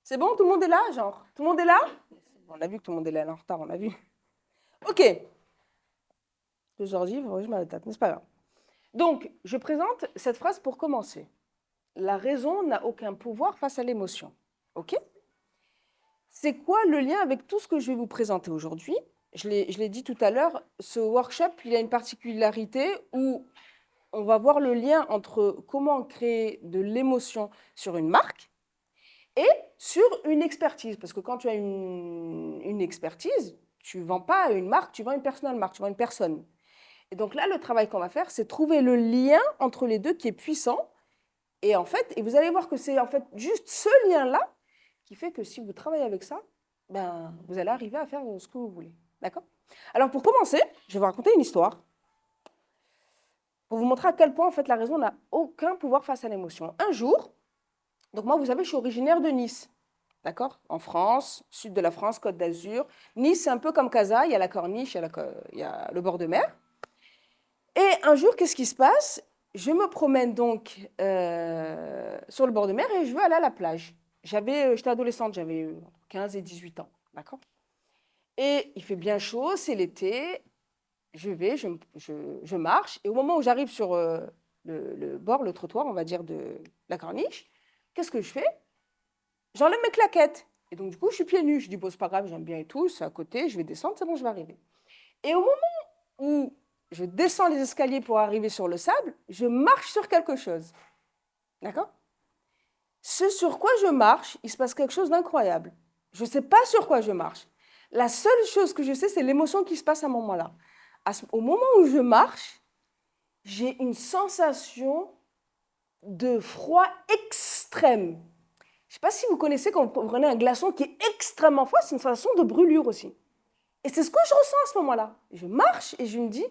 C'est bon, tout le monde est là, genre? Tout le monde est là? On a vu que tout le monde est là en retard, on a vu. Ok. 2h10, je m'arrête mais c'est pas grave. Donc, je présente cette phrase pour commencer. La raison n'a aucun pouvoir face à l'émotion. Ok? C'est quoi le lien avec tout ce que je vais vous présenter aujourd'hui? Je l'ai dit tout à l'heure, ce workshop, il a une particularité où on va voir le lien entre comment créer de l'émotion sur une marque et sur une expertise. Parce que quand tu as une expertise, tu ne vends pas une marque, tu vends une personal marque, tu vends une personne. Et donc là, le travail qu'on va faire, c'est trouver le lien entre les deux qui est puissant. Et en fait, et vous allez voir que c'est en fait juste ce lien-là qui fait que si vous travaillez avec ça, ben, vous allez arriver à faire ce que vous voulez. D'accord? Alors pour commencer, je vais vous raconter une histoire pour vous montrer à quel point en fait la raison n'a aucun pouvoir face à l'émotion. Un jour, donc moi vous savez, je suis originaire de Nice. D'accord? En France, sud de la France, Côte d'Azur. Nice, c'est un peu comme Casa, il y a la corniche, il y a le bord de mer. Et un jour, qu'est-ce qui se passe? Je me promène donc sur le bord de mer et je veux aller à la plage. J'étais adolescente, j'avais 15 et 18 ans, d'accord? Et il fait bien chaud, c'est l'été, je marche, et au moment où j'arrive sur le bord, le trottoir, on va dire, de la corniche, qu'est-ce que je fais? J'enlève mes claquettes. Et donc, du coup, je suis pieds nus. Je dis, bon, c'est pas grave, j'aime bien et tout, c'est à côté, je vais descendre, c'est bon, je vais arriver. Et au moment où je descends les escaliers pour arriver sur le sable, je marche sur quelque chose. D'accord? Ce sur quoi je marche, il se passe quelque chose d'incroyable. Je ne sais pas sur quoi je marche. La seule chose que je sais, c'est l'émotion qui se passe à ce moment-là. Au moment où je marche, j'ai une sensation de froid extrême. Je ne sais pas si vous connaissez quand vous prenez un glaçon qui est extrêmement froid, c'est une sensation de brûlure aussi. Et c'est ce que je ressens à ce moment-là. Je marche et je me dis...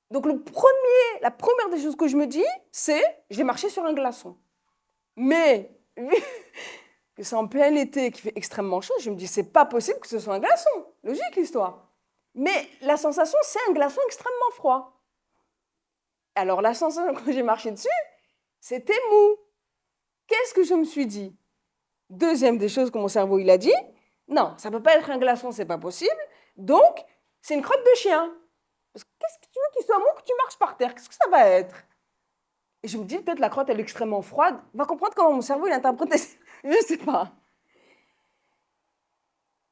Donc la première des choses que je me dis, c'est j'ai marché sur un glaçon. Mais vu que c'est en plein été et qu'il fait extrêmement chaud, je me dis c'est pas possible que ce soit un glaçon. Logique l'histoire. Mais la sensation, c'est un glaçon extrêmement froid. Alors la sensation quand j'ai marché dessus, c'était mou. Qu'est-ce que je me suis dit? Deuxième des choses que mon cerveau il a dit, non, ça ne peut pas être un glaçon, c'est pas possible. Donc, c'est une crotte de chien. Parce que qu'est-ce que tu veux qu'il soit mou que tu marches par terre? Qu'est-ce que ça va être? Et je me dis, peut-être la crotte, elle est extrêmement froide. On va comprendre comment mon cerveau, il interprète. Je ne sais pas.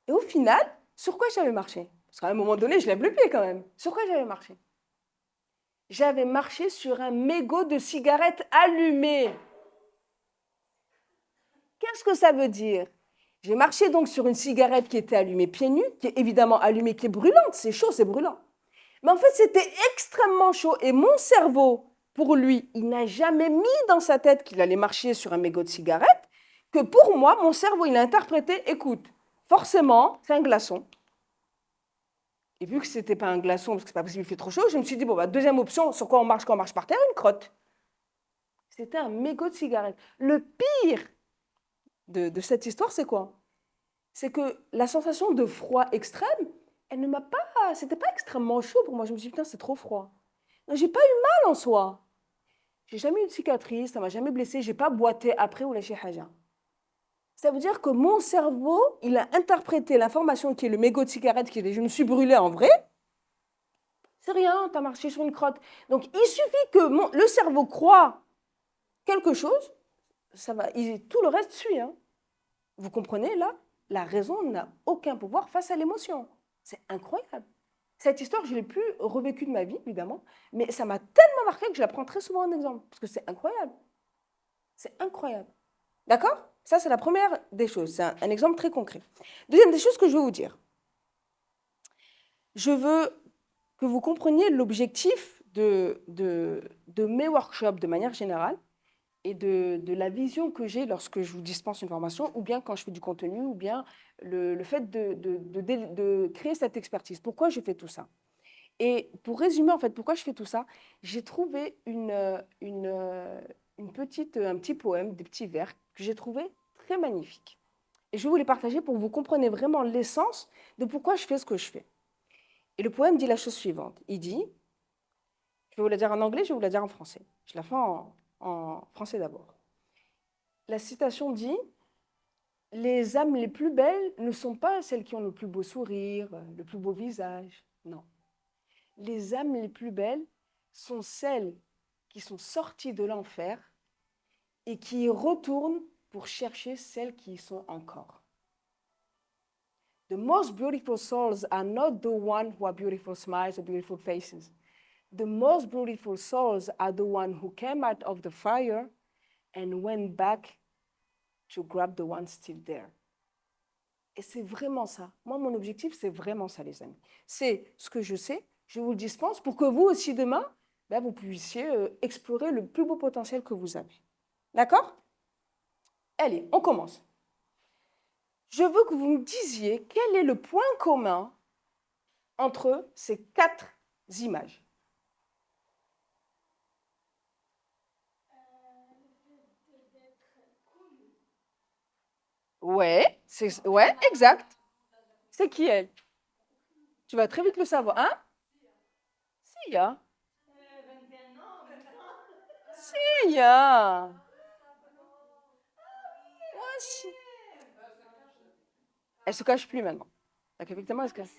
Et au final, sur quoi j'avais marché? Parce qu'à un moment donné, je lève le pied quand même. Sur quoi j'avais marché? J'avais marché sur un mégot de cigarette allumé. Qu'est-ce que ça veut dire? J'ai marché donc sur une cigarette qui était allumée pieds nus, qui est évidemment allumée, qui est brûlante. C'est chaud, c'est brûlant. Mais en fait, c'était extrêmement chaud. Et mon cerveau, pour lui, il n'a jamais mis dans sa tête qu'il allait marcher sur un mégot de cigarette, que pour moi, mon cerveau, il a interprété, écoute, forcément, c'est un glaçon. Et vu que ce n'était pas un glaçon, parce que c'est pas possible, il fait trop chaud, je me suis dit, bon, bah, deuxième option, sur quoi on marche quand on marche par terre? Une crotte. C'était un mégot de cigarette. Le pire de cette histoire, c'est quoi? C'est que la sensation de froid extrême, elle ne m'a pas... C'était pas extrêmement chaud pour moi. Je me suis dit, putain, c'est trop froid. J'ai pas eu mal en soi. J'ai jamais eu de cicatrice, ça m'a jamais blessé, j'ai pas boité après ou lâché haja. Ça veut dire que mon cerveau, il a interprété l'information qui est le mégot de cigarette, qui est je me suis brûlée en vrai. C'est rien, tu as marché sur une crotte. Donc il suffit que le cerveau croit quelque chose, ça va, tout le reste suit. Hein. Vous comprenez là? La raison n'a aucun pouvoir face à l'émotion. C'est incroyable. Cette histoire, je ne l'ai plus revécue de ma vie, évidemment, mais ça m'a tellement marqué que je la prends très souvent en exemple, parce que c'est incroyable. C'est incroyable. D'accord? Ça, c'est la première des choses. C'est un exemple très concret. Deuxième des choses que je veux vous dire. Je veux que vous compreniez l'objectif de mes workshops de manière générale et de la vision que j'ai lorsque je vous dispense une formation, ou bien quand je fais du contenu, ou bien le fait de créer cette expertise. Pourquoi je fais tout ça? Et pour résumer, en fait, pourquoi je fais tout ça, j'ai trouvé un petit poème, des petits vers, que j'ai trouvé très magnifiques. Et je vais vous les partager pour que vous compreniez vraiment l'essence de pourquoi je fais ce que je fais. Et le poème dit la chose suivante. Il dit, je vais vous la dire en anglais, je vais vous la dire en français. Je la fais en français d'abord. La citation dit, les âmes les plus belles ne sont pas celles qui ont le plus beau sourire, le plus beau visage. Non. Les âmes les plus belles sont celles qui sont sorties de l'enfer et qui y retournent pour chercher celles qui y sont encore. The most beautiful souls are not the ones who have beautiful smiles or beautiful faces. The most beautiful souls are the ones who came out of the fire and went back to grab the ones still there. Et c'est vraiment ça. Moi, mon objectif, c'est vraiment ça, les amis. C'est ce que je sais, je vous le dispense pour que vous aussi, demain, vous puissiez explorer le plus beau potentiel que vous avez. D'accord? Allez, on commence. Je veux que vous me disiez quel est le point commun entre ces 4 images. Ouais, exact. C'est qui elle? Tu vas très vite le savoir, hein? Sia. Sia. Ouais, si. Elle se cache plus maintenant. Donc, effectivement, elle se cache.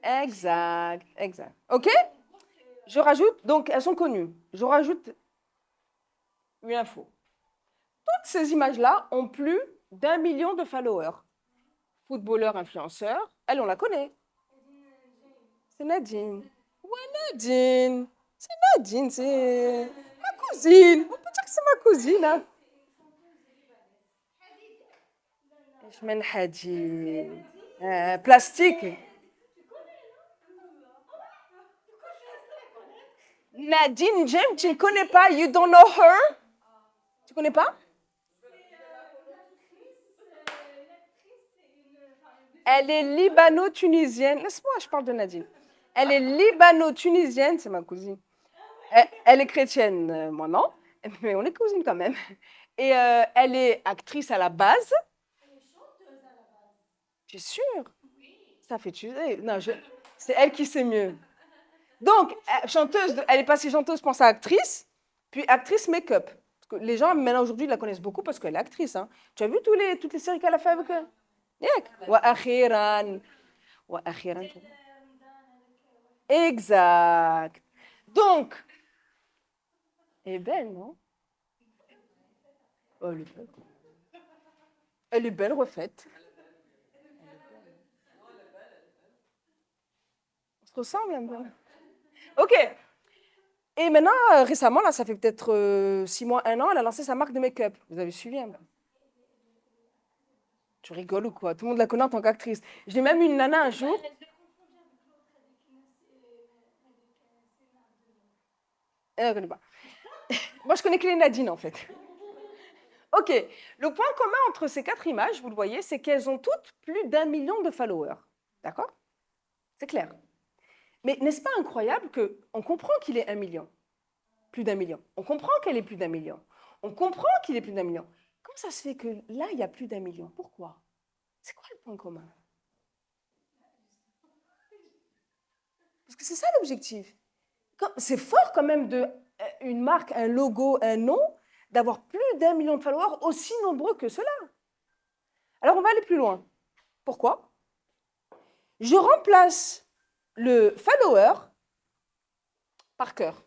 Exact, exact. OK? Je rajoute, donc elles sont connues. Je rajoute une info. Toutes ces images-là ont plus d'1 million de followers. Footballeur, influenceur, elle, on la connaît. C'est Nadine. Ouais, Nadine. C'est Nadine, c'est ma cousine. On peut dire que c'est ma cousine. Hein. Je mène Hadid. Plastique. Nadine Jem, tu ne connais pas? You don't know her? Tu connais pas? Elle est libano-tunisienne. Laisse-moi, je parle de Nadine. Elle est libano-tunisienne, c'est ma cousine. Elle est chrétienne, moi non, mais on est cousines quand même. Et elle est actrice à la base. Elle est chanteuse à la base. Tu es sûre? Ça fait tuer. Non, c'est elle qui sait mieux. Donc, chanteuse, elle est passée chanteuse, je pense à actrice, puis actrice make-up. Parce que les gens, maintenant, aujourd'hui, la connaissent beaucoup parce qu'elle est actrice. Hein. Tu as vu toutes les séries qu'elle a fait avec eux? Wa akhiran. Wa akhiran. Exact. Donc, elle est belle, non? Oh, elle est belle. Elle est belle, refaite. On se ressemble un peu. OK. Et maintenant, récemment, là, ça fait peut-être 6 mois, 1 an, elle a lancé sa marque de make-up. Vous avez suivi un peu? Tu rigoles ou quoi? Tout le monde la connaît en tant qu'actrice. J'ai même une nana un jour. Elle ne connaît pas. Moi, je connais que les Nadine, en fait. OK. Le point commun entre ces 4 images, vous le voyez, c'est qu'elles ont toutes plus d'1 million de followers. D'accord? C'est clair. Mais n'est-ce pas incroyable qu'on comprend qu'il est 1 million? Plus d'1 million. On comprend qu'elle est plus d'1 million. On comprend qu'il est plus d'1 million. Comment ça se fait que là, il y a plus d'1 million? Pourquoi? C'est quoi le point commun? Parce que c'est ça l'objectif. C'est fort quand même une marque, un logo, un nom, d'avoir plus d'1 million de followers aussi nombreux que cela. Alors on va aller plus loin. Pourquoi? Je remplace le follower par cœur.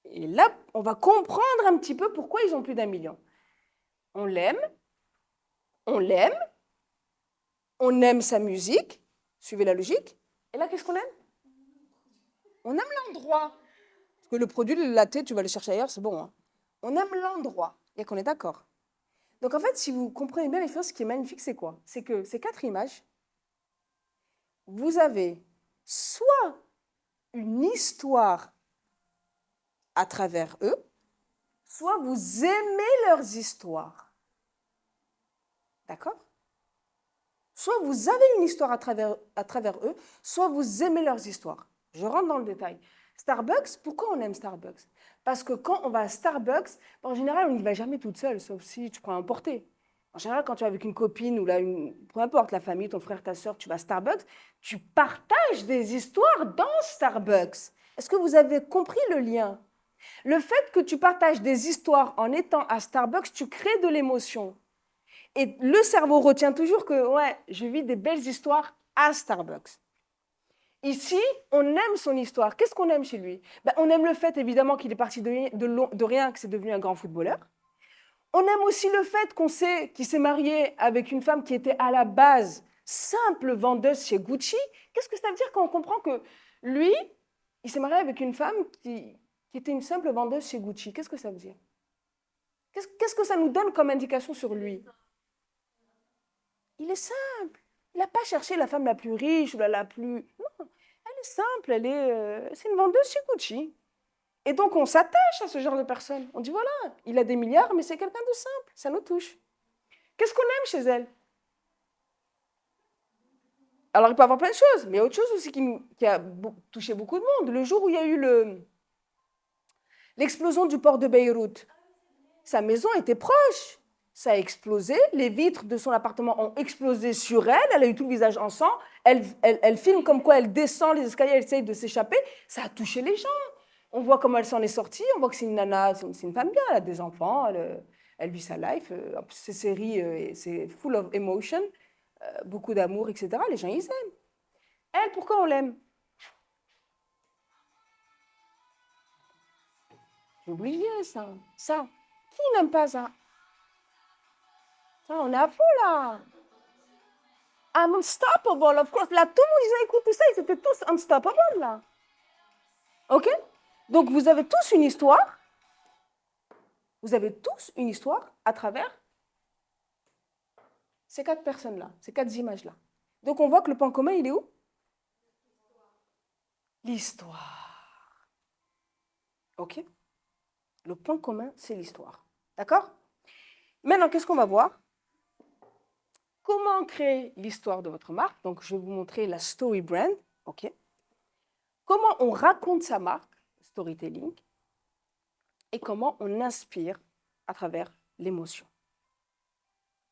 Et là, on va comprendre un petit peu pourquoi ils ont plus d'1 million. On l'aime, on l'aime, on aime sa musique, suivez la logique. Et là, qu'est-ce qu'on aime? On aime l'endroit. Parce que le produit, le latte, tu vas le chercher ailleurs, c'est bon. Hein. On aime l'endroit. Et qu'on est d'accord. Donc en fait, si vous comprenez bien les choses, ce qui est magnifique, c'est quoi? C'est que ces 4 images, vous avez soit une histoire à travers eux, soit vous aimez leurs histoires. D'accord? Soit vous avez une histoire à travers eux, soit vous aimez leurs histoires. Je rentre dans le détail. Starbucks, pourquoi on aime Starbucks? Parce que quand on va à Starbucks, en général, on n'y va jamais toute seule, sauf si tu prends un porté. En général, quand tu es avec une copine ou peu importe, la famille, ton frère, ta soeur, tu vas à Starbucks, tu partages des histoires dans Starbucks. Est-ce que vous avez compris le lien? Le fait que tu partages des histoires en étant à Starbucks, tu crées de l'émotion. Et le cerveau retient toujours que, ouais, je vis des belles histoires à Starbucks. Ici, on aime son histoire. Qu'est-ce qu'on aime chez lui? Ben, on aime le fait, évidemment, qu'il est parti de rien, que c'est devenu un grand footballeur. On aime aussi le fait qu'on sait qu'il s'est marié avec une femme qui était à la base simple vendeuse chez Gucci. Qu'est-ce que ça veut dire quand on comprend que lui, il s'est marié avec une femme qui était une simple vendeuse chez Gucci? Qu'est-ce que ça veut dire? Qu'est-ce que ça nous donne comme indication sur lui? Il est simple. Il n'a pas cherché la femme la plus riche ou la plus... Non, elle est simple, c'est une vendeuse chez Gucci. Et donc, on s'attache à ce genre de personne. On dit, voilà, il a des milliards, mais c'est quelqu'un de simple, ça nous touche. Qu'est-ce qu'on aime chez elle? Alors, il peut y avoir plein de choses, mais il y a autre chose aussi qui a touché beaucoup de monde. Le jour où il y a eu l'explosion du port de Beyrouth, sa maison était proche. Ça a explosé, les vitres de son appartement ont explosé sur elle, elle a eu tout le visage en sang, elle filme comme quoi elle descend les escaliers, elle essaye de s'échapper, ça a touché les gens. On voit comment elle s'en est sortie, on voit que c'est une nana, c'est une femme bien, elle a des enfants, elle vit sa life, ces séries, c'est full of emotion, beaucoup d'amour, etc. Les gens, ils aiment. Elle, pourquoi on l'aime? J'ai oublié ça. Ça. Qui n'aime pas ça? Ça, on est à fond là. I'm unstoppable, of course. Là, tout le monde, ils ont écouté ça, ils étaient tous unstoppable là. OK? Donc, vous avez tous une histoire. Vous avez tous une histoire à travers ces 4 personnes-là, ces 4 images-là. Donc, on voit que le point commun, il est où? L'histoire. OK? Le point commun, c'est l'histoire. D'accord? Maintenant, qu'est-ce qu'on va voir? Comment créer l'histoire de votre marque? Donc, je vais vous montrer la story brand. OK? Comment on raconte sa marque, storytelling, et comment on inspire à travers l'émotion.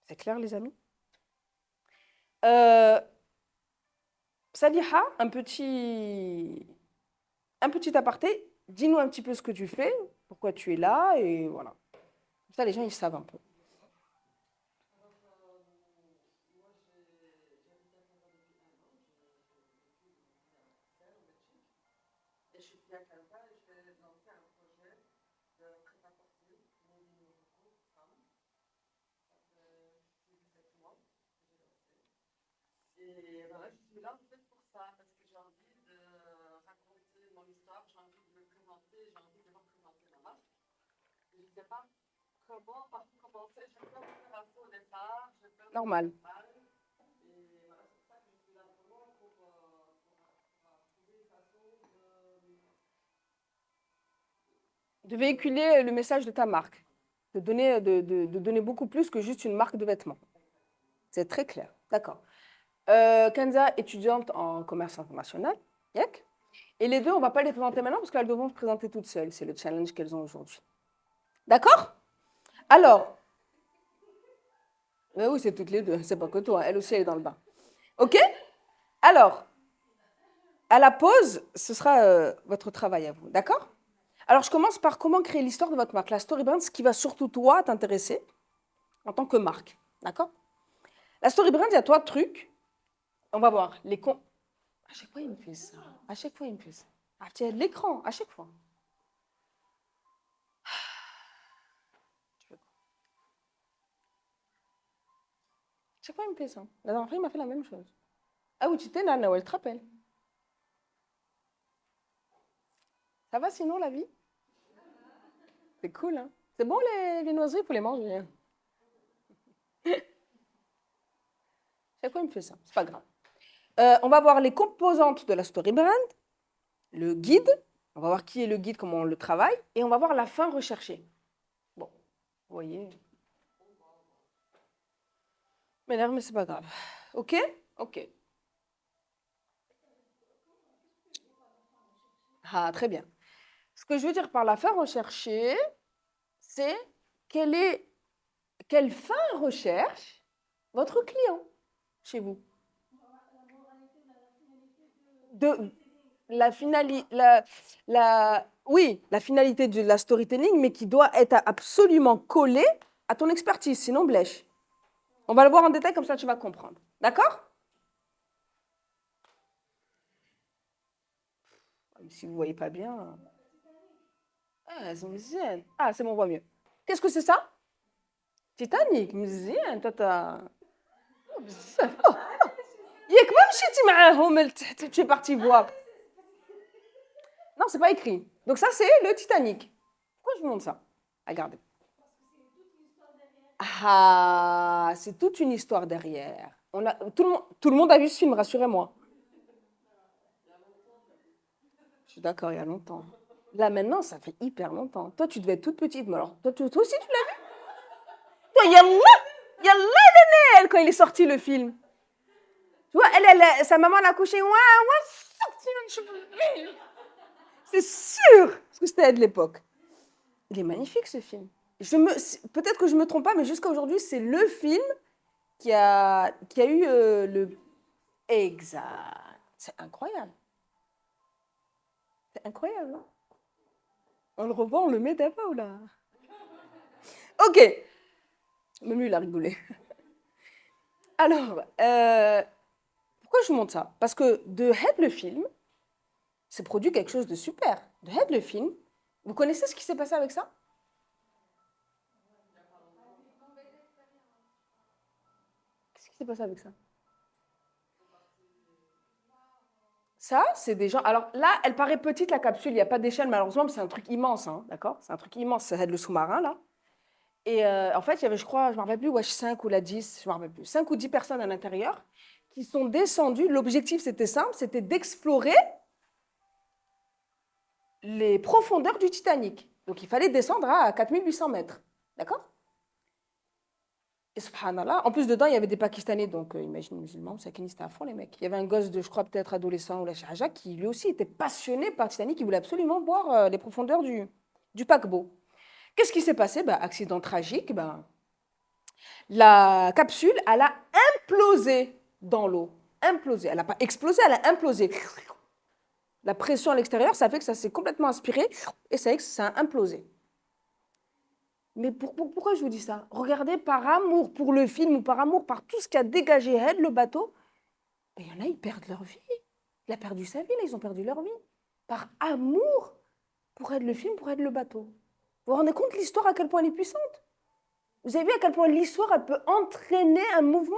C'est clair, les amis? Saliha, un petit aparté. Dis-nous un petit peu ce que tu fais, pourquoi tu es là, et voilà. Comme ça, les gens, ils savent un peu. Et voilà, je suis là en fait pour ça, parce que j'ai envie de raconter mon histoire, j'ai envie de me présenter, j'ai envie de représenter ma marque. Je ne sais pas comment, par où commencer, je peux me faire un faux au départ, je peux normal. Et voilà, c'est pour ça que je suis là vraiment pour trouver une façon de véhiculer le message de ta marque, de donner beaucoup plus que juste une marque de vêtements. C'est très clair, d'accord. Kenza, étudiante en commerce international. Yak. Et les deux, on ne va pas les présenter maintenant parce qu'elles devront se présenter toutes seules. C'est le challenge qu'elles ont aujourd'hui. D'accord? Alors, oui, c'est toutes les deux. C'est pas que toi. Elle aussi, elle est dans le bain. OK? Alors, à la pause, ce sera votre travail à vous. D'accord? Alors, je commence par comment créer l'histoire de votre marque. La story brand, ce qui va surtout toi t'intéresser en tant que marque. D'accord? La story brand, il y a 3 trucs. On va voir les À chaque fois, il me fait ça. À chaque fois, il me fait ça. Ah, tiens, l'écran, à chaque fois. Chaque fois, il me fait ça. La dernière fois, il m'a fait la même chose. Ah oui, tu t'es Nana, elle te rappelle. Ça va sinon, la vie? C'est cool, hein? C'est bon, les viennoiseries, il faut les manger. Hein. Chaque fois, il me fait ça. C'est pas grave. On va voir les composantes de la story brand, le guide. On va voir qui est le guide, comment on le travaille. Et on va voir la fin recherchée. Bon, vous voyez. M'énerve, mais c'est pas grave. OK? OK. Ah, très bien. Ce que je veux dire par la fin recherchée, c'est quelle fin recherche votre client chez vous. Oui, la finalité de la storytelling, mais qui doit être absolument collée à ton expertise, sinon blèche. On va le voir en détail, comme ça tu vas comprendre. D'accord? Si vous ne voyez pas bien. Ah, elles sont مزيان. Ah, c'est bon, on voit mieux. Qu'est-ce que c'est ça? Titanic, مزيان. بزاف. ياك ما مشيتي معاهم لتحت tu es parti voir. Non, c'est pas écrit. Donc ça, c'est le Titanic. Pourquoi je vous montre ça? Regardez. Ah, c'est toute une histoire derrière. Tout le monde a vu ce film, rassurez-moi. Je suis d'accord, il y a longtemps. Là, maintenant, ça fait hyper longtemps. Toi, tu devais être toute petite, mais alors, toi aussi, tu l'as vu? Toi, yallah, elle, quand il est sorti, le film. Tu vois, sa maman l'a couché. Ouah, ouah, c'est sûr, parce que c'était de l'époque. Il est magnifique, ce film. Peut-être que je me trompe pas, mais jusqu'à aujourd'hui, c'est le film qui a eu le... Exact. C'est incroyable. C'est incroyable, hein. On le revoit, on le met d'abord, là. Ok. Même lui, il a rigolé. Alors, pourquoi je vous montre ça? Parce que de Head le film, c'est produit quelque chose de super. De Head le film, vous connaissez ce qui s'est passé avec ça? Qu'est-ce qui s'est passé avec ça? Ça, c'est des gens. Alors là, elle paraît petite, la capsule, il n'y a pas d'échelle, malheureusement, mais c'est un truc immense, hein, d'accord? C'est un truc immense, c'est le sous-marin, là. Et en fait, il y avait, je crois, je ne me rappelle plus, ouais, 5 ou la 10, je ne me rappelle plus, 5 ou 10 personnes à l'intérieur qui sont descendues. L'objectif, c'était simple, c'était d'explorer les profondeurs du Titanic. Donc, il fallait descendre à 4800 mètres, d'accord? Et subhanallah, en plus, dedans, il y avait des Pakistanais, donc imagine musulmans, c'était à fond, les mecs. Il y avait un gosse de, je crois, peut-être adolescent ou la Shahaja, qui lui aussi était passionné par Titanic, qui voulait absolument voir les profondeurs du paquebot. Qu'est-ce qui s'est passé? Bah, accident tragique, bah, la capsule, elle a implosé dans l'eau. Implosé. Elle n'a pas explosé, elle a implosé. La pression à l'extérieur, ça fait que ça s'est complètement aspiré et ça a implosé. Mais pourquoi je vous dis ça? Regardez, par amour pour le film ou par amour par tout ce qui a dégagé Ed, le bateau, il y en a, ils perdent leur vie. Il a perdu sa vie, là, ils ont perdu leur vie. Par amour pour Ed le film, pour Ed le bateau. Vous vous rendez compte l'histoire à quel point elle est puissante? Vous avez vu à quel point l'histoire, elle peut entraîner un mouvement?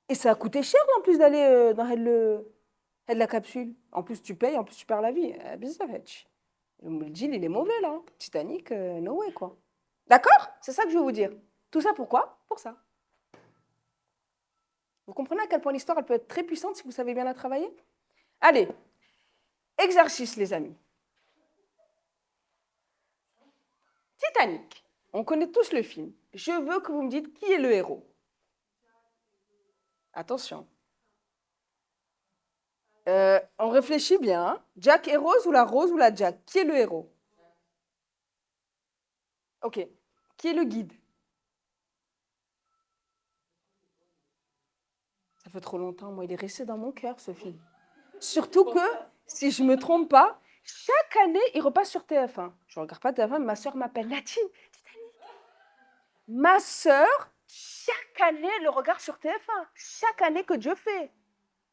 Et ça a coûté cher en plus d'aller dans la capsule. En plus, tu payes, en plus, tu perds la vie. Bizarre. Le deal, il est mauvais, là. Titanic, no way, quoi. D'accord? C'est ça que je veux vous dire. Tout ça pourquoi? Pour ça. Vous comprenez à quel point l'histoire, elle peut être très puissante si vous savez bien la travailler? Allez, exercice, les amis. Titanic. On connaît tous le film. Je veux que vous me dites qui est le héros. Attention. On réfléchit bien, hein. Jack et Rose ou la Jack? Qui est le héros? Ok. Qui est le guide? Ça fait trop longtemps, moi, il est resté dans mon cœur, ce film. Surtout que, si je ne me trompe pas, chaque année, il repasse sur TF1. Je ne regarde pas TF1, mais ma soeur m'appelle Natine. Ma soeur, chaque année, elle le regarde sur TF1. Chaque année que Dieu fait.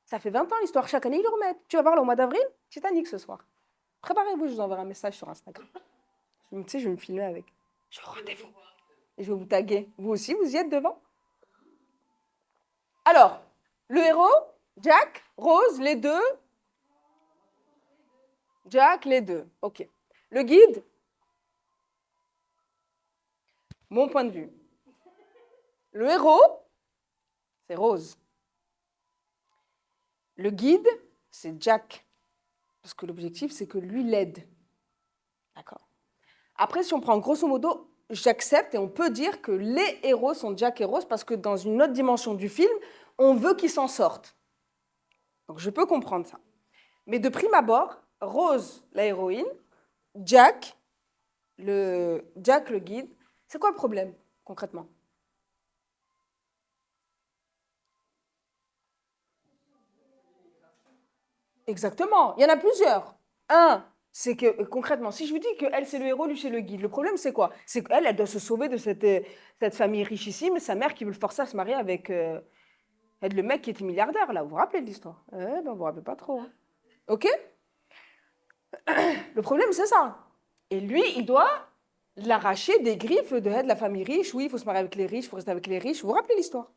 Ça fait 20 ans l'histoire. Chaque année, ils le remettent. Tu vas voir, le mois d'avril, Titanic ce soir. Préparez-vous, je vous enverrai un message sur Instagram. Tu sais, je vais me filmer avec. Je vous rendez-vous. Et je vais vous taguer. Vous aussi, vous y êtes devant? Alors, le héros, Jack, Rose, les deux. Jack, les deux. OK. Le guide, mon point de vue. Le héros, c'est Rose. Le guide, c'est Jack. Parce que l'objectif, c'est que lui l'aide. D'accord. Après, si on prend grosso modo, j'accepte et on peut dire que les héros sont Jack et Rose parce que dans une autre dimension du film, on veut qu'ils s'en sortent. Donc je peux comprendre ça. Mais de prime abord, Rose, la héroïne, Jack, le guide, c'est quoi le problème concrètement? Exactement, il y en a plusieurs. Un, C'est que concrètement, si je vous dis qu'elle, c'est le héros, lui, c'est le guide, le problème, c'est quoi? C'est qu'elle, elle doit se sauver de cette famille richissime, sa mère qui veut le forcer à se marier avec le mec qui était milliardaire, là. Vous vous rappelez de l'histoire? Ben, vous vous rappelez pas trop. Hein. OK? Le problème, c'est ça. Et lui, il doit l'arracher des griffes de la famille riche. Oui, il faut se marier avec les riches, il faut rester avec les riches. Vous vous rappelez l'histoire?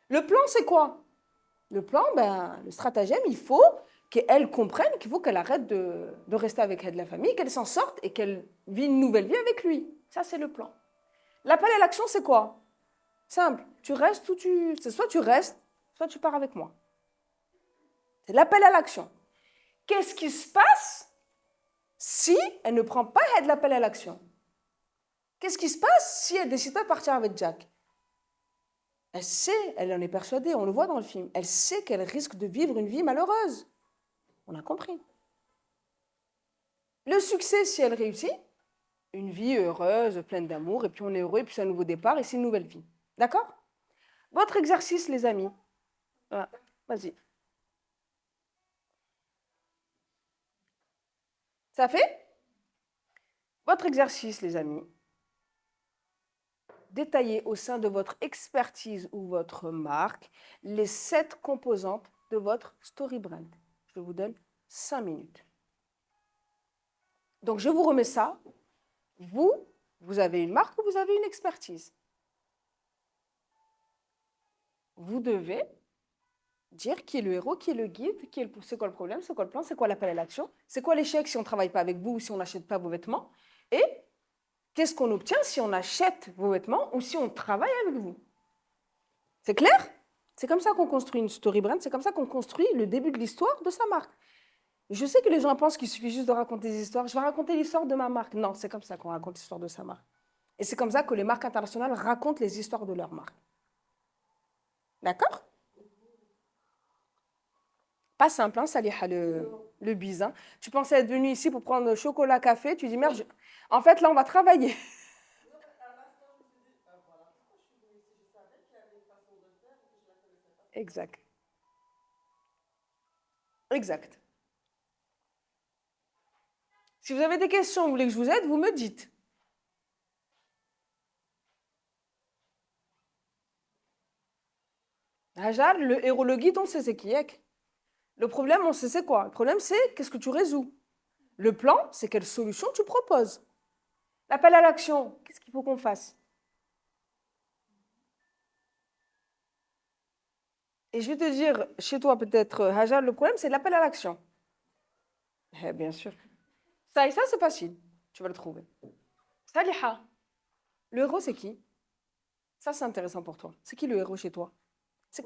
Le plan, c'est quoi? Le plan, ben, le stratagème, il faut qu'elle comprenne qu'il faut qu'elle arrête de rester avec la famille, qu'elle s'en sorte et qu'elle vit une nouvelle vie avec lui. Ça, c'est le plan. L'appel à l'action, c'est quoi? Simple. Tu restes ou tu... C'est soit tu restes, soit tu pars avec moi. C'est l'appel à l'action. Qu'est-ce qui se passe si elle ne prend pas l'appel à l'action? Qu'est-ce qui se passe si elle décide pas de partir avec Jack? Elle sait, elle en est persuadée, on le voit dans le film, elle sait qu'elle risque de vivre une vie malheureuse. On a compris. Le succès, si elle réussit, une vie heureuse, pleine d'amour, et puis on est heureux, et puis c'est un nouveau départ, et c'est une nouvelle vie. D'accord? Votre exercice, les amis. Voilà. Vas-y. Ça fait? Votre exercice, les amis. Détaillez au sein de votre expertise ou votre marque les 7 composantes de votre story brand. Je vous donne 5 minutes. Donc, je vous remets ça. Vous avez une marque ou vous avez une expertise. Vous devez dire qui est le héros, qui est le guide, c'est quoi le problème, c'est quoi le plan, c'est quoi l'appel à l'action, c'est quoi l'échec si on ne travaille pas avec vous ou si on n'achète pas vos vêtements, et qu'est-ce qu'on obtient si on achète vos vêtements ou si on travaille avec vous. C'est clair? C'est comme ça qu'on construit une story brand, c'est comme ça qu'on construit le début de l'histoire de sa marque. Je sais que les gens pensent qu'il suffit juste de raconter des histoires. Je vais raconter l'histoire de ma marque. Non, c'est comme ça qu'on raconte l'histoire de sa marque. Et c'est comme ça que les marques internationales racontent les histoires de leur marque. D'accord? Pas simple, hein, Saliha, le bise. Hein. Tu pensais être venu ici pour prendre chocolat, café. Tu dis, merde, en fait, là, on va travailler. Exact. Exact. Si vous avez des questions, vous voulez que je vous aide, vous me dites. Hajar, le héros, le guide, on sait c'est qui est. Le problème, on sait c'est quoi. Le problème, c'est qu'est-ce que tu résous. Le plan, c'est quelle solution tu proposes. L'appel à l'action, qu'est-ce qu'il faut qu'on fasse? Et je vais te dire, chez toi peut-être, Hajar, le problème, c'est l'appel à l'action. Eh bien sûr. Ça et ça, c'est facile. Tu vas le trouver. Saliha, le héros, c'est qui? Ça, c'est intéressant pour toi. C'est qui le héros chez toi?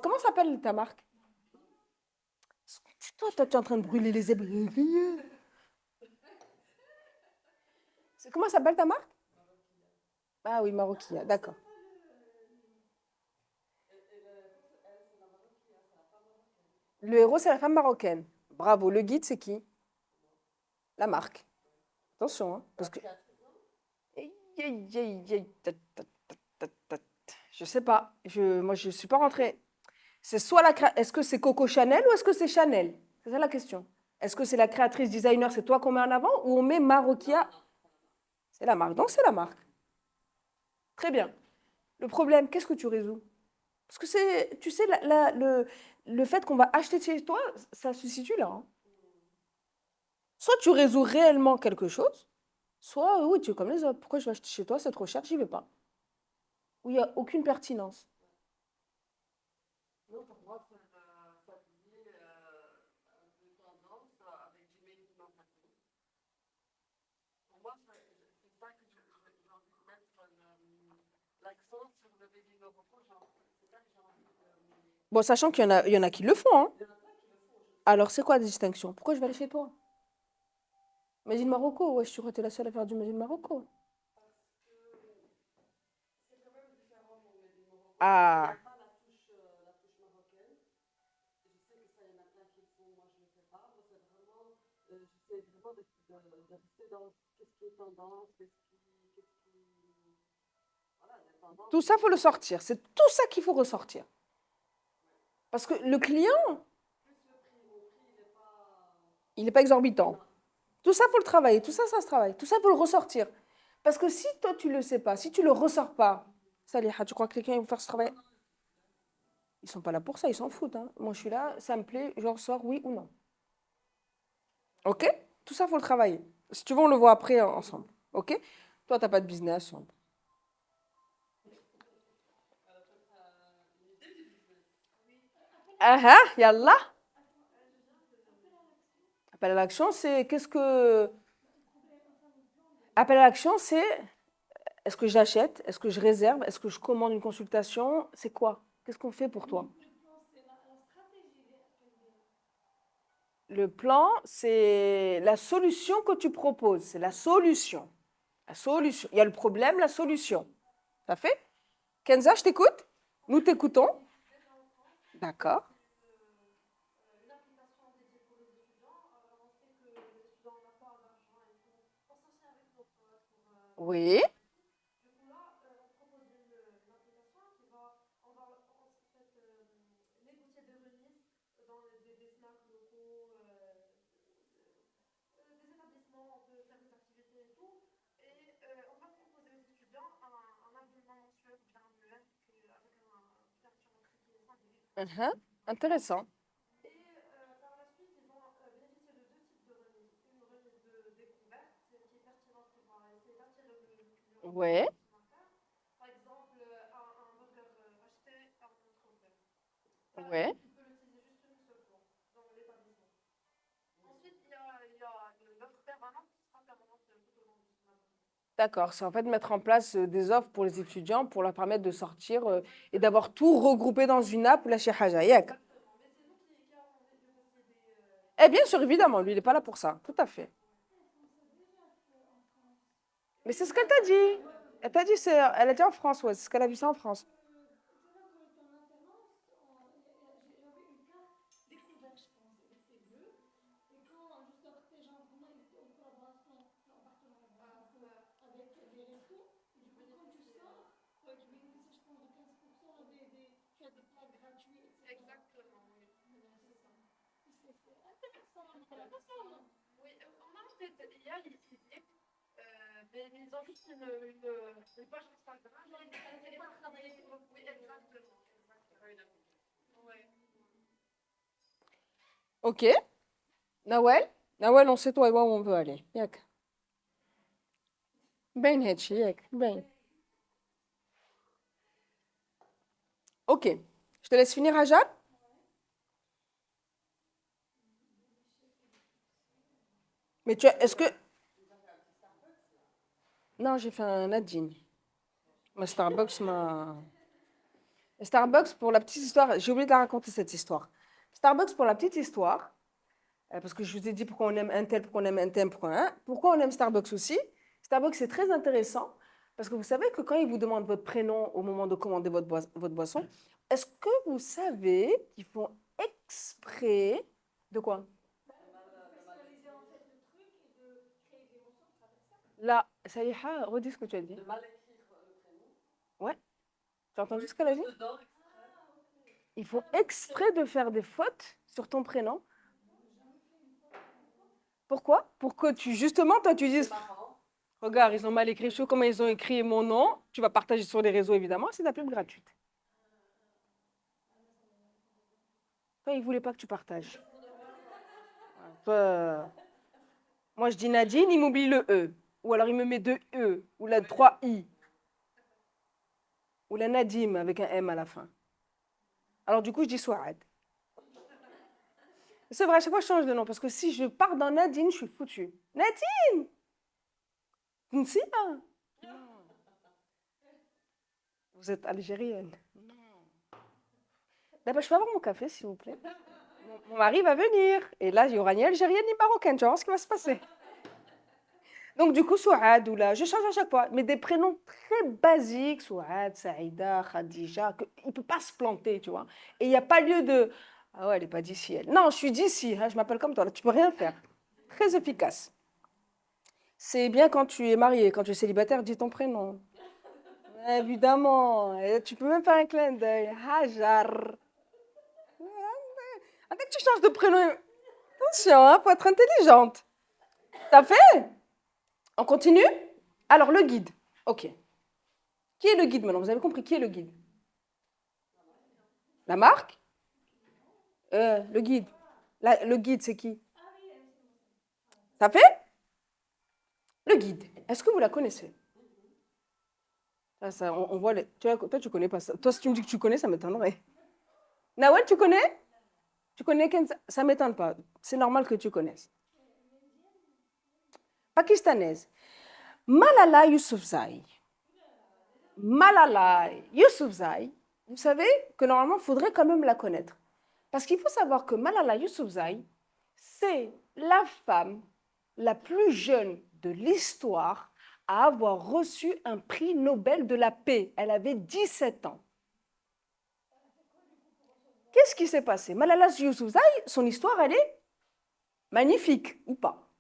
Comment s'appelle ta marque? Toi, tu es en train de brûler les zèbres. Comment s'appelle ta marque? Ah oui, Maroquia, d'accord. Le héros, c'est la femme marocaine. Bravo. Le guide, c'est qui? La marque. Attention, hein, parce que... Je sais pas. Moi, je suis pas rentrée. C'est soit Est-ce que c'est Coco Chanel ou est-ce que c'est Chanel? C'est ça la question. Est-ce que c'est la créatrice designer, c'est toi qu'on met en avant ou on met Maroquia? C'est la marque. Donc, c'est la marque. Très bien. Le problème, qu'est-ce que tu résous? Parce que c'est, tu sais, le fait qu'on va acheter chez toi, ça se situe là. Hein. Soit tu résous réellement quelque chose, soit oui, tu es comme les autres. Pourquoi je vais acheter chez toi? C'est trop cher, j'y vais pas. Où il n'y a aucune pertinence. Non, pour moi, ça lié un peu tendance avec du made in Manhattan. Pour moi, c'est ça que j'ai envie de mettre l'accent sur le made in Europe. C'est ça que j'ai envie de... Bon, sachant qu'il y en a qui le font. Hein. Alors, c'est quoi la distinction? Pourquoi je vais aller chez toi? Made in Marocco, ouais, je suis t'es la seule à faire du Made in Marocco. Ah, tout ça, il faut le sortir. C'est tout ça qu'il faut ressortir. Parce que le client, il n'est pas exorbitant. Tout ça, il faut le travailler. Tout ça, ça se travaille. Tout ça, il faut le ressortir. Parce que si toi, tu ne le sais pas, si tu ne le ressors pas, Saliha, tu crois que quelqu'un va faire ce travail? Ils ne sont pas là pour ça, ils s'en foutent, hein. Moi, je suis là, ça me plaît, je ressors, oui ou non. OK? Tout ça, il faut le travailler. Si tu veux, on le voit après ensemble. OK? Toi, tu n'as pas de business. Ah ah, yallah. Appel à l'action, c'est qu'est-ce que. Appel à l'action, c'est est-ce que j'achète? Est-ce que je réserve? Est-ce que je commande une consultation? C'est quoi? Qu'est-ce qu'on fait pour toi? Le plan, c'est la solution que tu proposes. C'est la solution. La solution. Il y a le problème, la solution. Ça fait? Kenza, je t'écoute? Nous t'écoutons. D'accord. Oui. Mhm. Intéressant. Ouais. Ouais. D'accord, c'est en fait mettre en place des offres pour les étudiants pour leur permettre de sortir et d'avoir tout regroupé dans une app, la chez Haja. Yak. Eh bien sûr, évidemment, lui, il n'est pas là pour ça. Tout à fait. Mais c'est ce qu'elle t'a dit. Elle t'a dit, elle a dit en France, ouais, c'est ce qu'elle a vu ça en France. Ok. Nawel? Nawel, on sait toi et moi où on veut aller. Yak. Ben Hetchi, yak. Ben. Ok. Je te laisse finir, Hajar? Mais est-ce que. Non, j'ai fait un Nadine. Ma Starbucks m'a. Starbucks, pour la petite histoire, j'ai oublié de la raconter cette histoire. Starbucks, pour la petite histoire, parce que je vous ai dit pourquoi on aime un tel, pourquoi on aime un tel, pourquoi on aime Starbucks aussi. Starbucks, c'est très intéressant parce que vous savez que quand ils vous demandent votre prénom au moment de commander votre boisson, est-ce que vous savez qu'ils font exprès de quoi? Là, Saliha, redis ce que tu as dit. Ouais, tu as entendu ce qu'elle a dit? Ils font exprès de faire des fautes sur ton prénom. Pourquoi? Pour que justement, toi, tu dises, regarde, ils ont mal écrit, je sais comment ils ont écrit mon nom, tu vas partager sur les réseaux, évidemment, c'est de la pub gratuite. Toi, ils ne voulaient pas que tu partages. Toi, moi, je dis Nadine, il m'oublie le E. Ou alors, il me met deux E, ou la trois I, ou la Nadim avec un M à la fin. Alors, du coup, je dis Souad. C'est vrai, à chaque fois, je change de nom, parce que si je pars dans Nadine, je suis foutue. Nadine! Nsia! Vous êtes algérienne. D'abord, je peux avoir mon café, s'il vous plaît? Mon mari va venir. Et là, il y aura ni algérienne ni marocaine. Tu vas voir ce qui va se passer. Donc, du coup, Souad ou là, je change à chaque fois. Mais des prénoms très basiques, Souad, Saïda, Khadija, il ne peut pas se planter, tu vois. Et il n'y a pas lieu de. Ah ouais, elle n'est pas d'ici, elle. Non, je suis d'ici, hein, je m'appelle comme toi, là, tu peux rien faire. Très efficace. C'est bien quand tu es marié, quand tu es célibataire, dis ton prénom. Évidemment. Et tu peux même faire un clin d'œil. Hajar. Dès que tu changes de prénom, attention, hein, faut être intelligente. T'as fait? On continue? Alors, le guide. OK. Qui est le guide maintenant? Vous avez compris qui est le guide? La marque? Le guide. Le guide, c'est qui? Ça fait? Le guide. Est-ce que vous la connaissez? On voit toi, tu connais pas ça. Toi, si tu me dis que tu connais, ça m'étonnerait. Nawel, tu connais? Tu connais Kenza? Ça ne m'étonne pas. C'est normal que tu connaisses. Pakistanaise. Malala Yousafzai. Malala Yousafzai. Vous savez que normalement, il faudrait quand même la connaître. Parce qu'il faut savoir que Malala Yousafzai, c'est la femme la plus jeune de l'histoire à avoir reçu un prix Nobel de la paix. Elle avait 17 ans. Qu'est-ce qui s'est passé? Malala Yousafzai, son histoire, elle est magnifique, ou pas?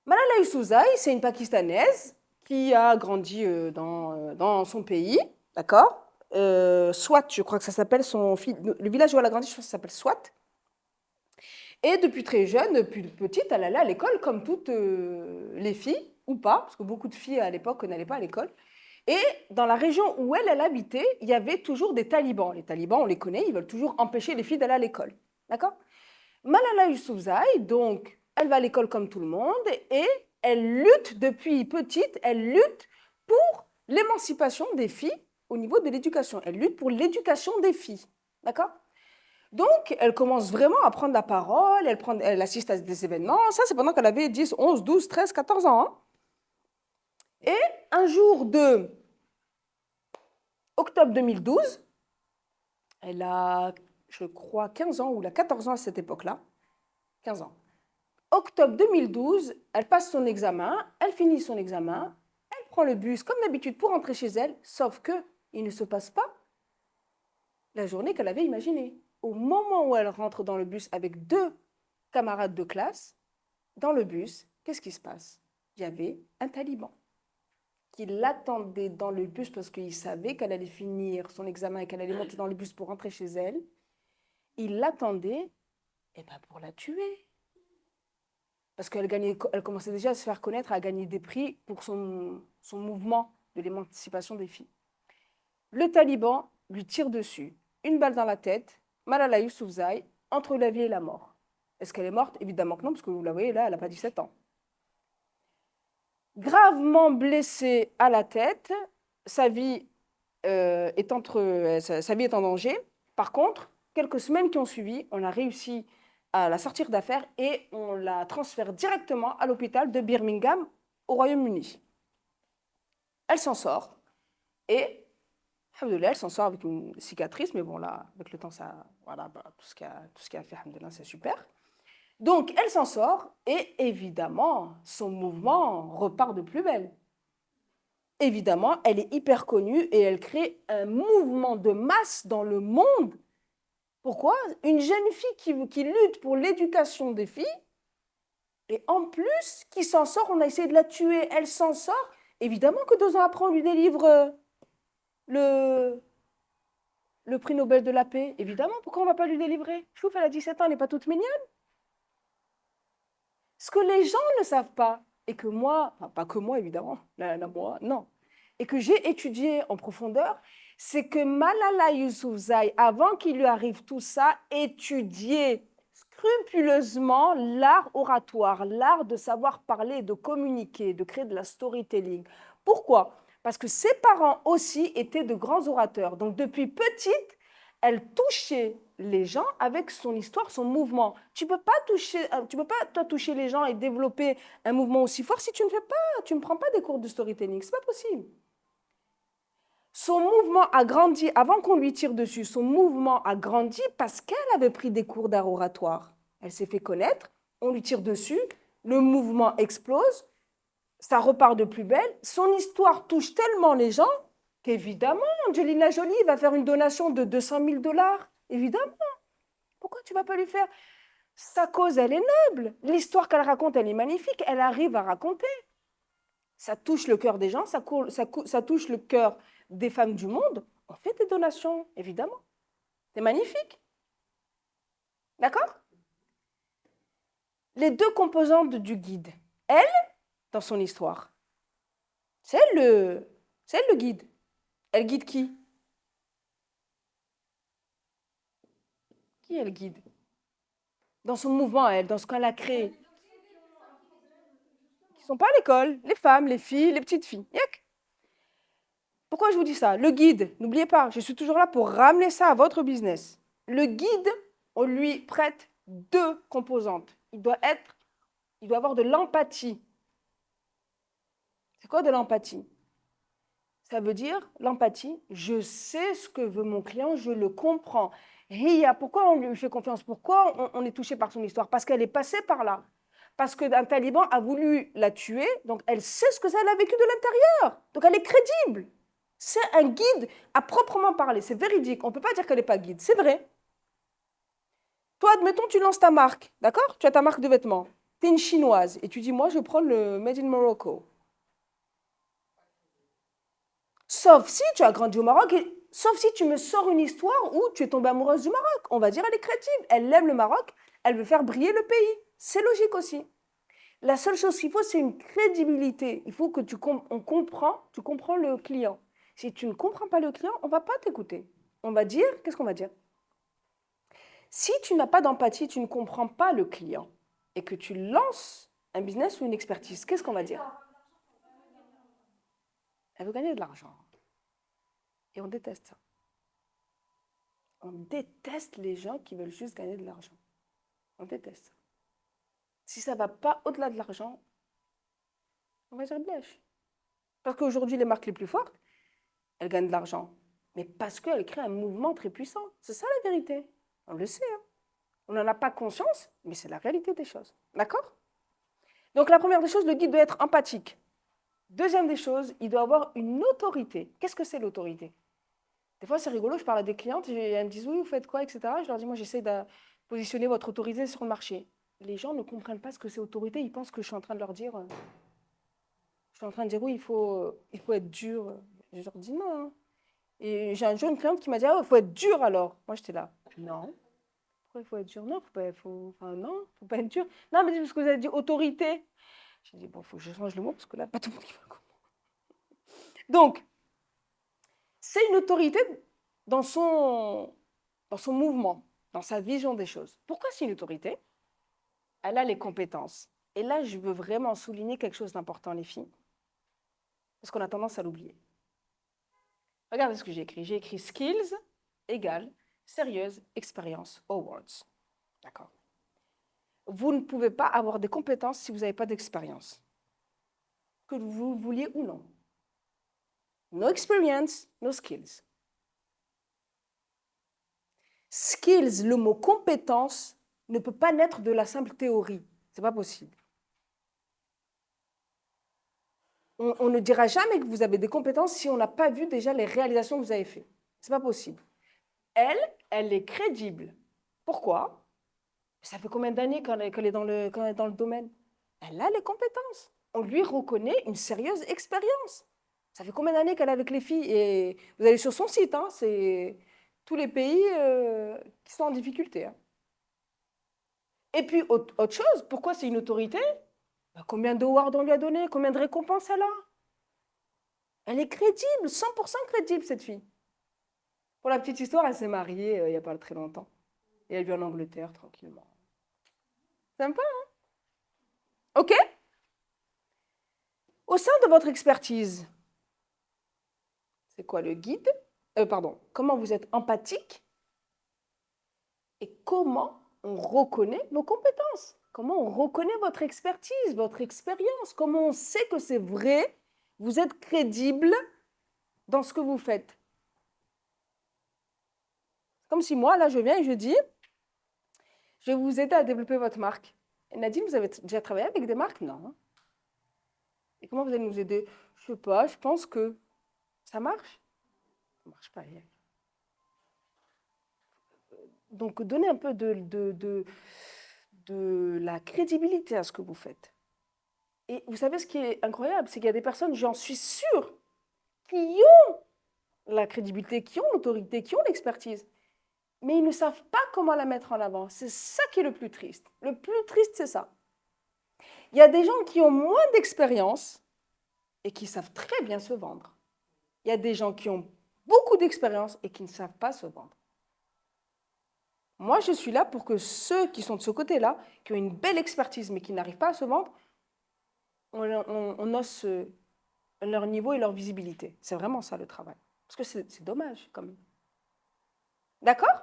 Malala Yousafzai, c'est une Pakistanaise qui a grandi dans son pays, d'accord? Swat, je crois que ça s'appelle le village où elle a grandi, je crois que ça s'appelle Swat. Et depuis très jeune, depuis petite, elle allait à l'école comme toutes les filles, ou pas, parce que beaucoup de filles à l'époque n'allaient pas à l'école. Et dans la région où elle habitait, il y avait toujours des talibans. Les talibans, on les connaît, ils veulent toujours empêcher les filles d'aller à l'école. D'accord? Malala Yousafzai, donc, elle va à l'école comme tout le monde et elle lutte depuis petite, elle lutte pour l'émancipation des filles au niveau de l'éducation. Elle lutte pour l'éducation des filles. D'accord? Donc, elle commence vraiment à prendre la parole, elle assiste à des événements. Ça, c'est pendant qu'elle avait 10, 11, 12, 13, 14 ans. Hein. Et un jour de octobre 2012, elle a, je crois, 15 ans ou elle a 14 ans à cette époque-là. 15 ans. Octobre 2012, elle passe son examen, elle finit son examen, elle prend le bus comme d'habitude pour rentrer chez elle, sauf que il ne se passe pas la journée qu'elle avait imaginée. Au moment où elle rentre dans le bus avec deux camarades de classe, dans le bus, qu'est-ce qui se passe? Il y avait un taliban qui l'attendait dans le bus parce qu'il savait qu'elle allait finir son examen et qu'elle allait monter dans le bus pour rentrer chez elle. Il l'attendait pour la tuer. Parce qu'elle commençait déjà à se faire connaître, à gagner des prix pour son mouvement de l'émancipation des filles. Le taliban lui tire dessus, une balle dans la tête, Malala Yousafzai, entre la vie et la mort. Est-ce qu'elle est morte? Évidemment que non, parce que vous la voyez là, elle n'a pas 17 ans. Gravement blessée à la tête, sa vie est en danger. Par contre, quelques semaines qui ont suivi, on a réussi à la sortir d'affaire et on la transfère directement à l'hôpital de Birmingham au Royaume-Uni. Elle s'en sort et alhamdoulilah, elle s'en sort avec une cicatrice, mais bon là, avec le temps, tout ce qu'il a fait, alhamdoulilah, c'est super. Donc, elle s'en sort et évidemment, son mouvement repart de plus belle. Évidemment, elle est hyper connue et elle crée un mouvement de masse dans le monde. Pourquoi? Une jeune fille qui lutte pour l'éducation des filles et en plus, qui s'en sort, on a essayé de la tuer, elle s'en sort. Évidemment que 2 ans après, on lui délivre le prix Nobel de la paix. Évidemment, pourquoi on ne va pas lui délivrer? Chouf, elle a 17 ans, elle n'est pas toute mignonne. Ce que les gens ne savent pas, et que moi, enfin, pas que moi évidemment, moi, non, et que j'ai étudié en profondeur, c'est que Malala Yousafzai, avant qu'il lui arrive tout ça, étudiait scrupuleusement l'art oratoire, l'art de savoir parler, de communiquer, de créer de la storytelling. Pourquoi? Parce que ses parents aussi étaient de grands orateurs. Donc depuis petite, elle touchait les gens avec son histoire, son mouvement. Tu ne peux pas toucher les gens et développer un mouvement aussi fort si tu ne prends pas des cours de storytelling. Ce n'est pas possible. Son mouvement a grandi, avant qu'on lui tire dessus, son mouvement a grandi parce qu'elle avait pris des cours d'art oratoire. Elle s'est fait connaître, on lui tire dessus, le mouvement explose, ça repart de plus belle. Son histoire touche tellement les gens qu'évidemment, Angelina Jolie va faire une donation de 200 000 $. Évidemment. Pourquoi tu ne vas pas lui faire? Sa cause, elle est noble. L'histoire qu'elle raconte, elle est magnifique. Elle arrive à raconter. Ça touche le cœur des gens, ça touche le cœur des femmes du monde. On fait des donations, évidemment. C'est magnifique. D'accord? les deux composantes du guide. Elle, dans son histoire, c'est elle le guide. Elle guide qui? Qui elle guide? Dans son mouvement, elle, dans ce qu'elle a créé. Qui ne sont pas à l'école, les femmes, les filles, les petites filles. Yak. Pourquoi je vous dis ça? Le guide, n'oubliez pas, je suis toujours là pour ramener ça à votre business. Le guide, on lui prête deux composantes. Il doit avoir de l'empathie. C'est quoi de l'empathie? Ça veut dire, l'empathie, je sais ce que veut mon client, je le comprends. Hiya, pourquoi on lui fait confiance? Pourquoi on est touché par son histoire? Parce qu'elle est passée par là. Parce qu'un taliban a voulu la tuer, donc elle sait ce que ça, elle a vécu de l'intérieur. Donc elle est crédible. C'est un guide à proprement parler, c'est véridique. On ne peut pas dire qu'elle n'est pas guide, c'est vrai. Toi, admettons, tu lances ta marque, d'accord? Tu as ta marque de vêtements. Tu es une chinoise et tu dis, moi, je prends le Made in Morocco. Sauf si tu as grandi au Maroc, sauf si tu me sors une histoire où tu es tombée amoureuse du Maroc. On va dire, elle est crédible, elle aime le Maroc, elle veut faire briller le pays. C'est logique aussi. La seule chose qu'il faut, c'est une crédibilité. Il faut que tu comprends le client. Si tu ne comprends pas le client, on ne va pas t'écouter. On va dire, qu'est-ce qu'on va dire? Si tu n'as pas d'empathie, tu ne comprends pas le client et que tu lances un business ou une expertise, qu'est-ce qu'on va dire? Elle veut gagner de l'argent. Et on déteste ça. On déteste les gens qui veulent juste gagner de l'argent. On déteste ça. Si ça ne va pas au-delà de l'argent, on va dire blèche. Parce qu'aujourd'hui, les marques les plus fortes, elles gagnent de l'argent. Mais parce qu'elles créent un mouvement très puissant. C'est ça la vérité. On le sait. Hein. On n'en a pas conscience, mais c'est la réalité des choses. D'accord? Donc la première des choses, le guide doit être empathique. Deuxième des choses, il doit avoir une autorité. Qu'est-ce que c'est l'autorité? Des fois, c'est rigolo, je parle à des clientes, et elles me disent, oui, vous faites quoi, etc. Je leur dis, moi, j'essaie de positionner votre autorité sur le marché. Les gens ne comprennent pas ce que c'est autorité, ils pensent que je suis en train de leur dire, oui, il faut être dur. Je leur dis non. Hein. Et j'ai un jour une cliente qui m'a dit, ah, il faut être dur alors. Moi, j'étais là, non. Pourquoi il faut être dur? Non, non, faut pas être dur. Non, mais c'est parce que vous avez dit autorité. J'ai dit, bon, il faut que je change le mot, parce que là, pas tout le monde y va comprendre. Donc, c'est une autorité dans son mouvement, dans sa vision des choses. Pourquoi c'est une autorité? Elle a les compétences. Et là, je veux vraiment souligner quelque chose d'important, les filles, parce qu'on a tendance à l'oublier. Regardez ce que j'ai écrit. J'ai écrit skills égale sérieuse expérience awards. D'accord. Vous ne pouvez pas avoir des compétences si vous n'avez pas d'expérience, que vous vouliez ou non. No experience, no skills. Skills, le mot compétence, ne peut pas naître de la simple théorie. Ce n'est pas possible. On ne dira jamais que vous avez des compétences si on n'a pas vu déjà les réalisations que vous avez faites. Ce n'est pas possible. Elle est crédible. Pourquoi? Ça fait combien d'années qu'elle est dans le domaine? Elle a les compétences. On lui reconnaît une sérieuse expérience. Ça fait combien d'années qu'elle est avec les filles? Et vous allez sur son site, hein, c'est tous les pays qui sont en difficulté. Hein. Et puis, autre chose, pourquoi c'est une autorité? Combien d'awards on lui a donné? Combien de récompenses elle a? Elle est crédible, 100% crédible, cette fille. Pour la petite histoire, elle s'est mariée il n'y a pas très longtemps. Et elle vit en Angleterre, tranquillement. Sympa, hein? OK? Au sein de votre expertise, c'est quoi le guide? Comment vous êtes empathique? Et comment on reconnaît vos compétences? Comment on reconnaît votre expertise, votre expérience? Comment on sait que c'est vrai, vous êtes crédible dans ce que vous faites? Comme si moi, là, je viens et je dis, je vais vous aider à développer votre marque. Et Nadine, vous avez déjà travaillé avec des marques? Non. Et comment vous allez nous aider? Je ne sais pas, je pense que ça marche. Ça ne marche pas. Donc, donnez un peu de la crédibilité à ce que vous faites. Et vous savez ce qui est incroyable, c'est qu'il y a des personnes, j'en suis sûre, qui ont la crédibilité, qui ont l'autorité, qui ont l'expertise, mais ils ne savent pas comment la mettre en avant. C'est ça qui est le plus triste. Le plus triste, c'est ça. Il y a des gens qui ont moins d'expérience et qui savent très bien se vendre. Il y a des gens qui ont beaucoup d'expérience et qui ne savent pas se vendre. Moi, je suis là pour que ceux qui sont de ce côté-là, qui ont une belle expertise mais qui n'arrivent pas à se vendre, on hausse leur niveau et leur visibilité. C'est vraiment ça le travail. Parce que c'est dommage quand même. D'accord?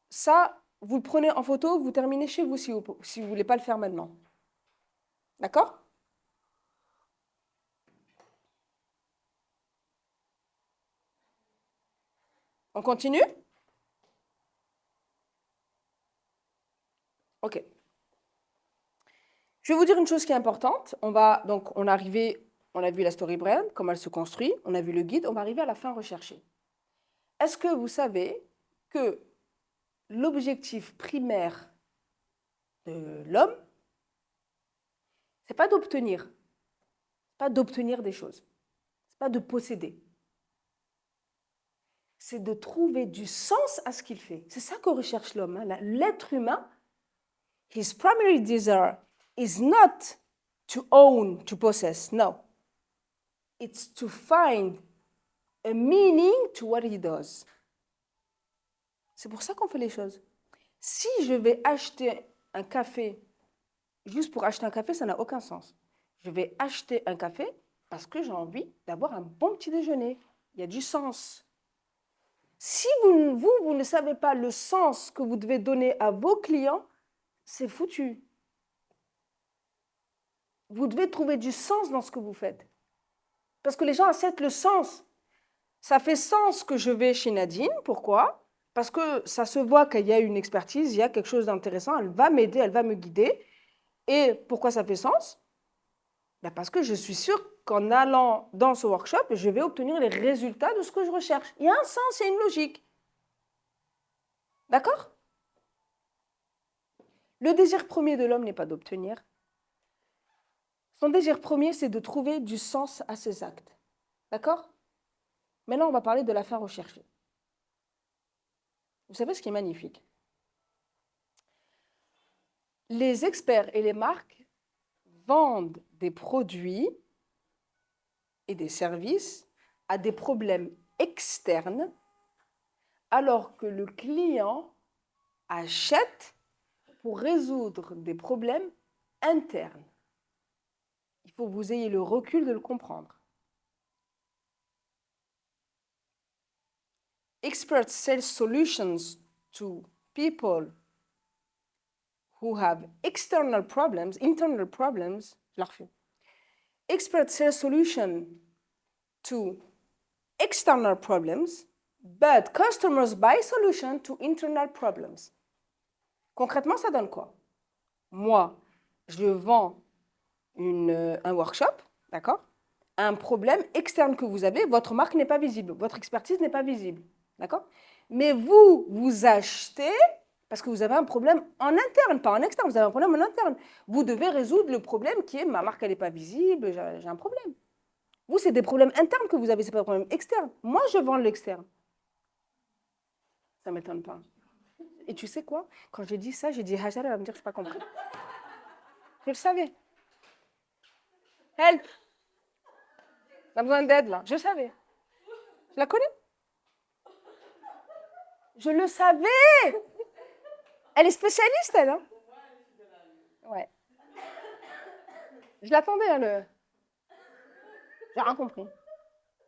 Ça, vous le prenez en photo, vous terminez chez vous si vous ne voulez pas le faire maintenant. D'accord? On continue? Ok. Je vais vous dire une chose qui est importante. On a vu la story brand, comment elle se construit, on a vu le guide, on va arriver à la fin recherchée. Est-ce que vous savez que l'objectif primaire de l'homme, c'est pas d'obtenir, des choses, c'est pas de posséder. C'est de trouver du sens à ce qu'il fait. C'est ça que recherche l'homme. Hein. L'être humain, his primary desire is not to own, to possess. No. It's to find a meaning to what he does. C'est pour ça qu'on fait les choses. Si je vais acheter un café juste pour acheter un café, ça n'a aucun sens. Je vais acheter un café parce que j'ai envie d'avoir un bon petit déjeuner. Il y a du sens. Si vous ne savez pas le sens que vous devez donner à vos clients, c'est foutu. Vous devez trouver du sens dans ce que vous faites. Parce que les gens acceptent le sens. Ça fait sens que je vais chez Nadine. Pourquoi? Parce que ça se voit qu'il y a une expertise, il y a quelque chose d'intéressant, elle va m'aider, elle va me guider. Et pourquoi ça fait sens? Ben parce que je suis sûre qu'en allant dans ce workshop, je vais obtenir les résultats de ce que je recherche. Il y a un sens, il y a une logique. D'accord? Le désir premier de l'homme n'est pas d'obtenir. Son désir premier, c'est de trouver du sens à ses actes. D'accord? Maintenant, on va parler de la fin recherchée. Vous savez ce qui est magnifique? Les experts et les marques vendent des produits et des services à des problèmes externes, alors que le client achète pour résoudre des problèmes internes. Il faut que vous ayez le recul de le comprendre. Experts sell solutions to people who have internal problems, je la refais. Experts sell solutions to external problems, but customers buy solutions to internal problems. Concrètement, ça donne quoi? Moi, je vends un workshop, d'accord? Un problème externe que vous avez, votre marque n'est pas visible, votre expertise n'est pas visible, d'accord? Mais vous achetez parce que vous avez un problème en interne, pas en externe, vous avez un problème en interne. Vous devez résoudre le problème qui est ma marque, elle n'est pas visible, j'ai un problème. Vous, c'est des problèmes internes que vous avez, ce n'est pas des problèmes externes. Moi, je vends l'externe. Ça ne m'étonne pas. Et tu sais quoi? Quand j'ai dit ça, j'ai dit Hajar, elle va me dire que je n'ai pas compris. Je le savais. Help! On a besoin d'aide, là. Je le savais. Je la connais? Je le savais! Elle est spécialiste, elle, hein? Ouais. Je l'attendais, hein, J'ai rien compris.